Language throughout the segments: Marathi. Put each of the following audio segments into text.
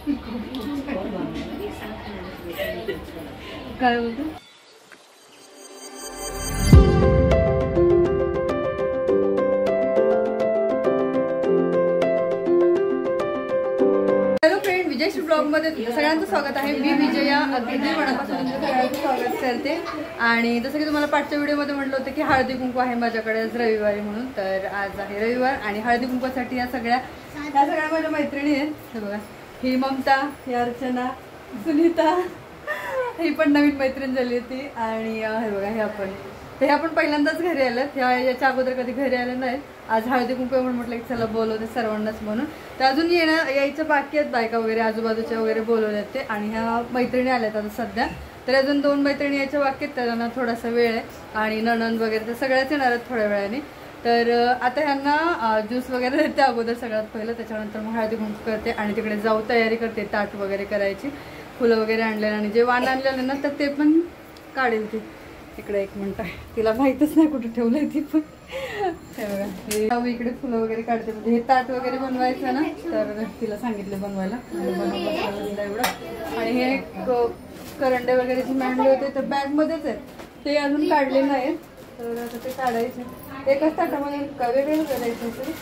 काय बोलतो? हॅलो फ्रेंड, विजयश्री ब्लॉग मध्ये सगळ्यांचं स्वागत आहे. मी विजया अगदी मनापासून तुमचं सगळ्यांचं स्वागत करते. आणि जसं की तुम्हाला पाठच्या व्हिडिओमध्ये म्हटलं होतं की हळदी कुंकू आहे माझ्याकडे आज रविवारी म्हणून, तर आज आहे रविवार आणि हळदी कुंकूसाठी या सगळ्या माझ्या मैत्रिणी आहेत. हे बघा, ही ममता, ही अर्चना, सुनीता, ही पण नवीन मैत्रीण झाली होती. आणि हे बघा, हे आपण पहिल्यांदाच घरी आलेत. याच्या अगोदर कधी घरी आले नाहीत. आज हळदी कुंकू म्हणून म्हटलं की चला बोलवते सर्वांनाच म्हणून. तर अजून यायचं बाकी आहेत, बायका वगैरे आजूबाजूच्या वगैरे बोलवल्यात ते. आणि ह्या मैत्रिणी आल्यात आता सध्या. तर अजून 2 मैत्रिणी यायच्या बाकी आहेत, त्यांना थोडासा वेळ आहे. आणि नणंद वगैरे तर सगळ्याच येणार आहेत थोड्या वेळाने. तर आता ह्यांना ज्यूस वगैरे देते अगोदर सगळ्यात पहिलं, त्याच्यानंतर मग हळदी कुंकू करते आणि तिकडे जाऊ तयारी करते ताट वगैरे करायची. फुलं वगैरे आणलेलं आणि जे वाण आणलेलं ना तर ते पण काढेल ती. इकडे 1 मिनिट आहे, तिला माहीतच नाही कुठे ठेवलंय ती पण. हे बघा, इकडे फुलं वगैरे काढते. म्हणजे हे ताट वगैरे बनवायचं ना, तर तिला सांगितलं बनवायला एवढं. आणि हे करंडे वगैरे जे मांडले होते तर बॅगमध्येच आहेत, ते अजून काढले नाहीत. तर आता ते काढायचे. एकाच ताटामध्ये वेगवेगळं करायचं असेल,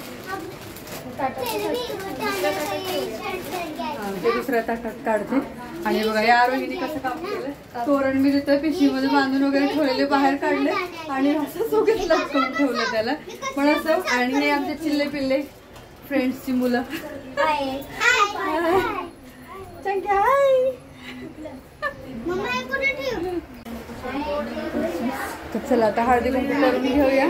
ते दुसऱ्या ताटात काढते. आणि बघा या आरोहीने कसं काम केलं. तोरण मी तिथं पिशवीमध्ये बांधून वगैरे ठेवलेले, बाहेर काढले आणि असं सगळं लटकवून ठेवलं त्याला पण असं. आणि हे आमचे चिल्ले पिल्ले फ्रेंड्सची मुलं. तर चला आता हळदी कुंकू करून घेऊया.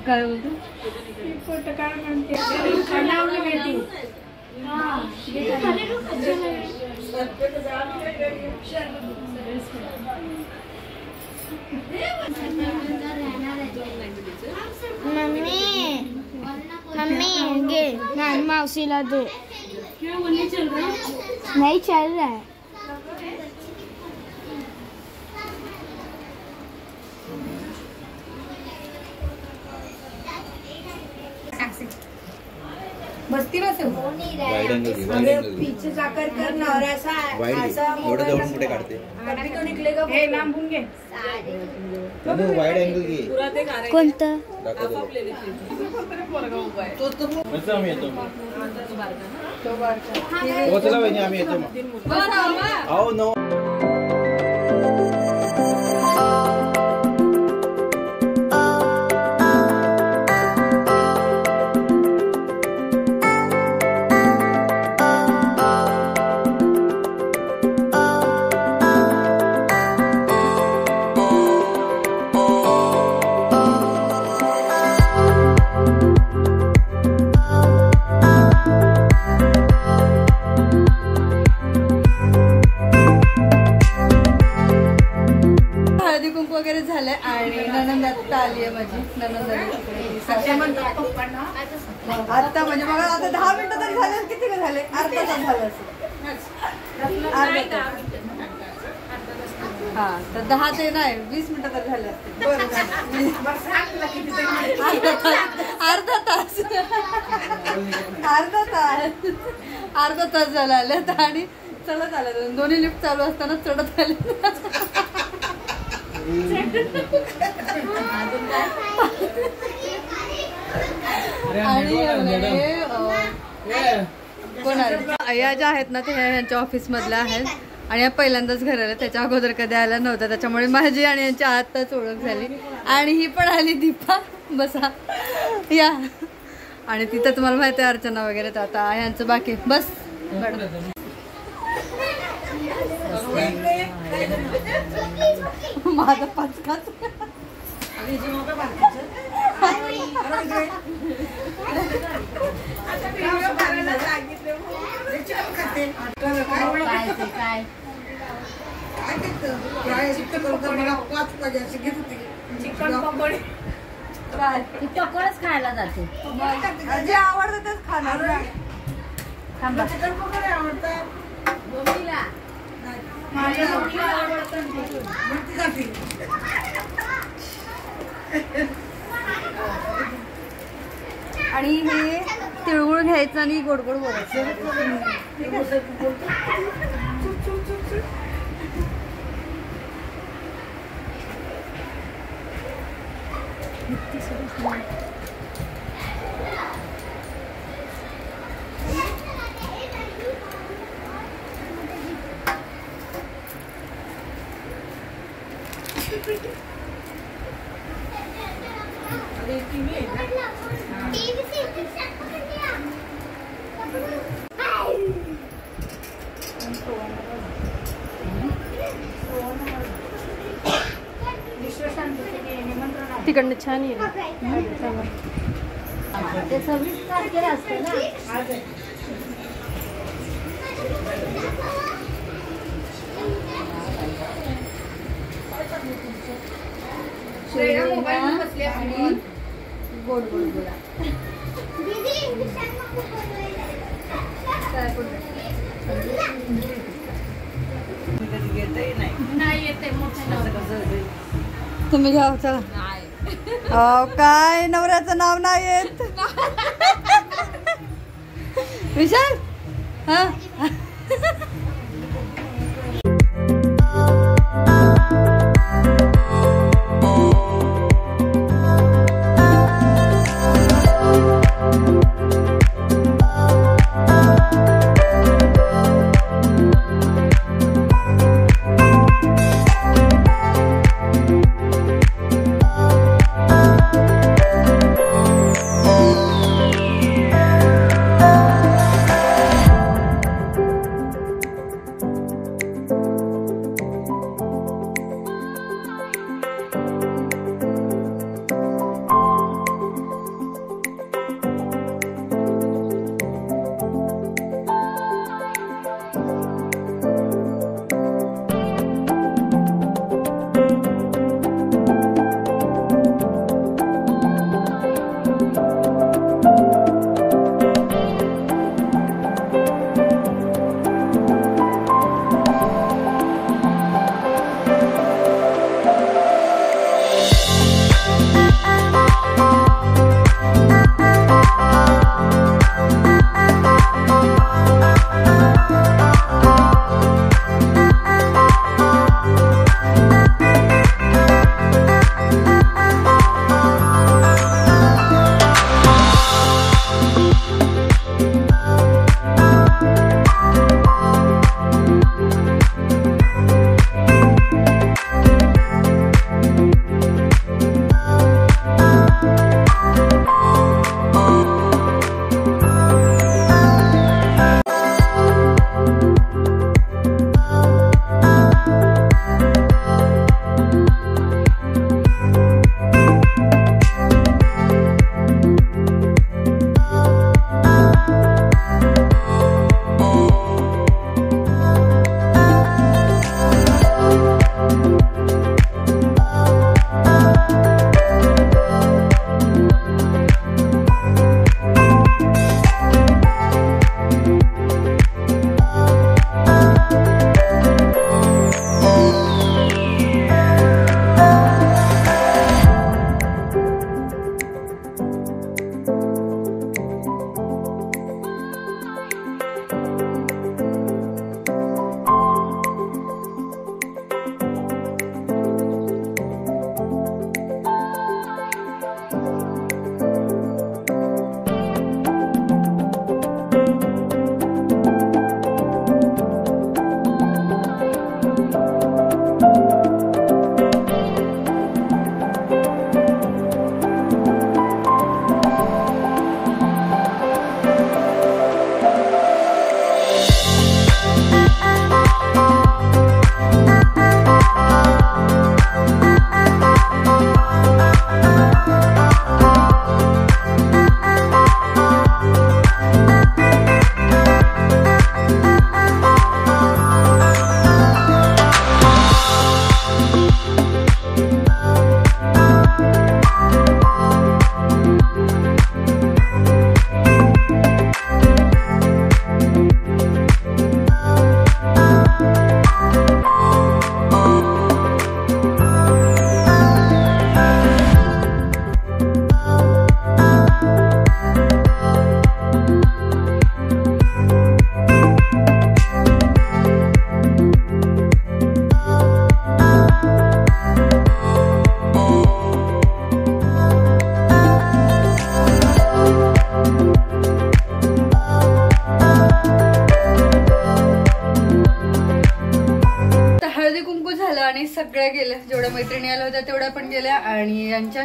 काय बोलतो? मम्मी गे नानी मौसीला दे. नहीं चल रहा है. बसती ना पीछे जाकर करना और ऐसा थोड़ा जवळ कुठे काढते अभी तो निकलेगा. हे लांबून घे. वाइड एंगल घे. कोणतं? तो आम्ही येतो. पोहोचला वहिनी, आम्ही येतो मग. आओ नो. वगैरे झालंय आणि ननंद आता आली आहे माझी. ननंद आता म्हणजे बघा आता 10 मिनिटं तरी झाले. किती का झाले? अर्धा तास झालं असेल. हा तर 10 ते नाही 20 मिनिटं तरी झाले असतील. अर्धा तास झाला आले आणि चढत आले. दोन्ही लिफ्ट चालू असताना चढत आले. या ज्या आहेत ना ते यांच्या ऑफिस मधल्या आहेत आणि या पहिल्यांदाच घर आल्या. त्याच्या अगोदर कधी आल्या नव्हत्या, त्याच्यामुळे माझी आणि यांच्या आताच ओळख झाली. आणि ही पण आली दीपा. बसा या. आणि तिथं तुम्हाला माहिती आहे अर्चना वगैरे. तर आता यांचं बाकी बस. माझा पाचकाच पकोडच खायला जाते. जे आवडतं तेच खाणार. थांबा. आणि हे तिळगुळ घ्यायचं आणि गोड गोड बोलायचं. तिकडनं छान येईल. ते 26 तारखेला असते ना. गोड गोड बोला. नाही येते तुम्ही घ्या चला. काय नवऱ्याचं नाव नाही येत. विशाल हा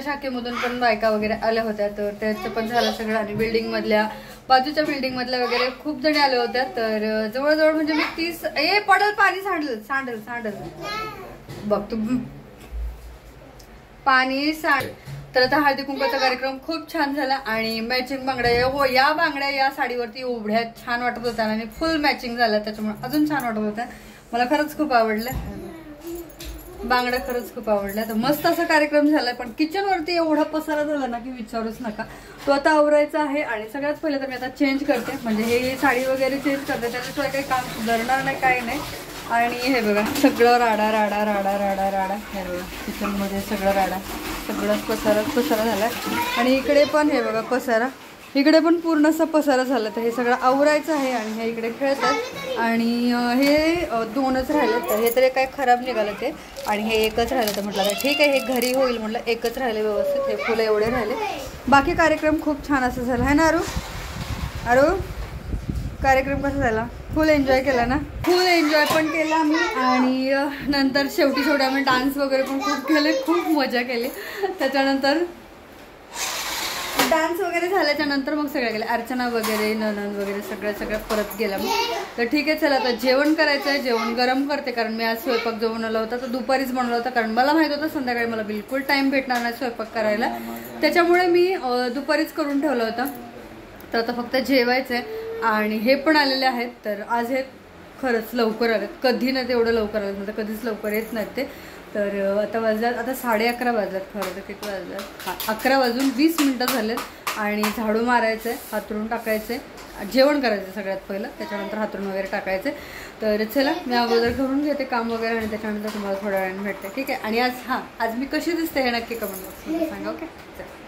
बाजूच्या शाखेमधून पण बायका वगैरे आल्या होत्या, तर त्याचं पण झालं सगळं. आणि बिल्डिंगमधल्या बाजूच्या बिल्डिंगमधल्या वगैरे खूप जणी आल्या होत्या. तर जवळजवळ म्हणजे मी 30 पडल पाणी सांडल बघ तू पाणी सांड. तर आता हळदी कुंकवाचा कार्यक्रम खूप छान झाला आणि मॅचिंग बांगड्या, हो या बांगड्या या साडीवरती एवढ्या छान वाटत होत्या आणि फुल मॅचिंग झालं, त्याच्यामुळे अजून छान वाटत होत्या. मला खरंच खूप आवडलं बांगड्या, खरंच खूप आवडल्या. तर मस्त असा कार्यक्रम झालाय. पण किचन वरती एवढा पसारा झाला ना की विचारूच नका. तो आता आवरायचा आहे आणि सगळ्यात पहिले तर मी आता चेंज करते, म्हणजे हे साडी वगैरे चेंज करते, त्याच्याशिवाय काही काम सुधारणार नाही काही नाही. आणि हे बघा सगळं राडा राडा राडा राडा राडा, हे बघा किचनमध्ये सगळं राडा, सगळंच पसारा झालाय. आणि इकडे पण हे बघा पसारा, इकडे पण पूर्ण असा पसारा झाला. तर हे सगळं आवरायचं आहे आणि हे इकडे खेळतात. आणि हे 2च राहिले, तर हे तरी काय खराब निघालं ते, आणि हे एकच राहिलं. तर म्हटलं ठीक आहे हे घरी होईल, म्हटलं एकच राहिले व्यवस्थित, हे फुलं एवढे राहिले. बाकी कार्यक्रम खूप छान असं झाला आहे ना अरू कार्यक्रम कसा झाला? फुल एन्जॉय केला ना? फुल एन्जॉय पण केला आम्ही. आणि नंतर शेवटी आम्ही डान्स वगैरे पण खूप केले, खूप मजा केली. त्याच्यानंतर डान्स वगैरे झाल्याच्या नंतर मग सगळं गेलं, अर्चना वगैरे ननंद वगैरे सगळं परत गेला. मग तर ठीक आहे चला आता जेवण करायचं आहे, जेवण गरम करते, कारण मी आज स्वयंपाक जो बनवला होता तो दुपारीच बनवला होता, कारण मला माहित होतं संध्याकाळी मला बिलकुल टाइम भेटणार नाही स्वयंपाक करायला, त्याच्यामुळे मी दुपारीच करून ठेवलं होतं. तर आता फक्त जेवायचं आहे. आणि हे पण आलेले आहेत, तर आज हे खरंच लवकर आलेत, कधी नाही तेवढं लवकर आलं, तर कधीच लवकर येत नाहीत ते. तर आता वाजल्यात, आता 11:30 वाजल्यात, खरं तर किती वाजल्यात, 11:20 झालेत. आणि झाडू मारायचं आहे, हातरून टाकायचे, जेवण करायचं सगळ्यात पहिलं, त्याच्यानंतर हातरून वगैरे टाकायचे. तर चला मी अगोदर करून घेते काम वगैरे आणि त्याच्यानंतर तुम्हाला थोड्या वेळाने भेटते, ठीक आहे. आणि आज मी कशी दिसते हे नक्की कमेंट बॉक्समध्ये सांगा, ओके. चला.